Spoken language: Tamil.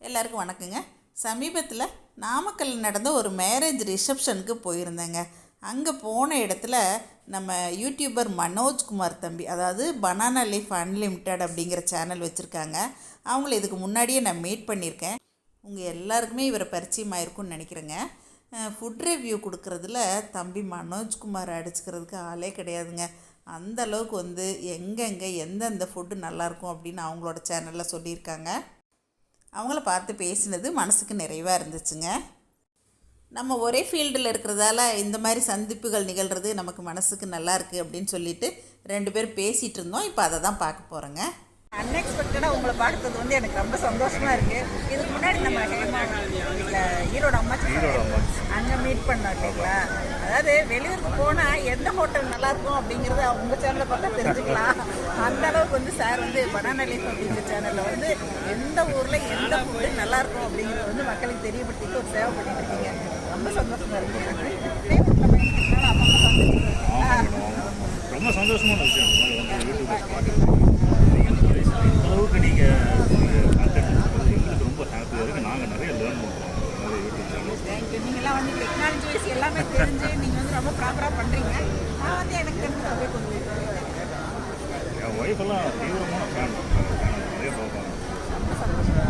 எல்லாருக்கும் வணக்கங்க. சமீபத்தில் நாமக்கல்லில் நடந்த ஒரு மேரேஜ் ரிசப்ஷனுக்கு போயிருந்தேங்க. அங்கே போன இடத்துல நம்ம யூடியூபர் மனோஜ்குமார் தம்பி, அதாவது பனானா லீஃப் அன்லிமிட்டெட் அப்படிங்கிற சேனல் வச்சுருக்காங்க. அவங்கள இதுக்கு முன்னாடியே நான் மீட் பண்ணியிருக்கேன். உங்கள் எல்லாருக்குமே இவரை பரிச்சயமாயிருக்கும்னு நினைக்கிறேங்க. ஃபுட் ரிவ்யூ கொடுக்குறதுல தம்பி மனோஜ்குமார் அடிச்சுக்கிறதுக்கு ஆளே கிடையாதுங்க. அந்த அளவுக்கு எங்கெங்கே எந்தெந்த ஃபுட்டு நல்லாயிருக்கும் அப்படின்னு அவங்களோட சேனலில் சொல்லியிருக்காங்க. அவங்கள பார்த்து பேசினது மனசுக்கு நிறைவாக இருந்துச்சுங்க. நம்ம ஒரே ஃபீல்டில் இருக்கிறதால இந்த மாதிரி சந்திப்புகள் நிகழ்கிறது நமக்கு மனசுக்கு நல்லா இருக்குது அப்படின்னு சொல்லிட்டு 2 பேர் பேசிகிட்டு இருந்தோம். இப்போ அதை தான் பார்க்க போகிறோங்க. அன்எக்ஸ்பெக்டடாக உங்களை பார்க்குறது எனக்கு ரொம்ப சந்தோஷமாக இருக்குது. இதுக்கு முன்னாடி நம்ம ஈரோடு அம்மாச்சி அங்கே மீட் பண்ணோம் இல்லைங்களா. அதாவது வெளியூருக்கு போனால் எந்த ஹோட்டல் நல்லாயிருக்கும் அப்படிங்கிறத உங்கள் சேனலை பார்த்தா தெரிஞ்சுக்கலாம். அந்த அளவுக்கு சார் பனானா லீஃப் அப்படிங்கிற சேனலில் எந்த ஊரில் எந்த ஃபுட்டு நல்லாயிருக்கும் அப்படிங்கிறத மக்களுக்கு தெரியப்படுத்திட்டு ஒரு சேவை பண்ணிட்டு இருக்கீங்க. ரொம்ப சந்தோஷமாக இருக்குது. ரொம்ப சந்தோஷமான விஷயம். அளவுக்கு நீங்கள் எங்களுக்கு ரொம்ப ஹாப்பியாக இருக்குது. நாங்கள் நிறைய லேர்ன் பண்ணுறோம். தேங்க்யூ. நீங்கள்லாம் டெக்னாலஜி வைஸ் எல்லாமே தெரிஞ்சு நீங்கள் ரொம்ப ப்ராப்பராக பண்ணுறீங்க. நான் எனக்கு அப்படியே கொஞ்சம் என் ஒய்ஃபெல்லாம் தீவிரமான ஃபேன். நிறைய பார்ப்பாங்க. ரொம்ப சந்தோஷம்.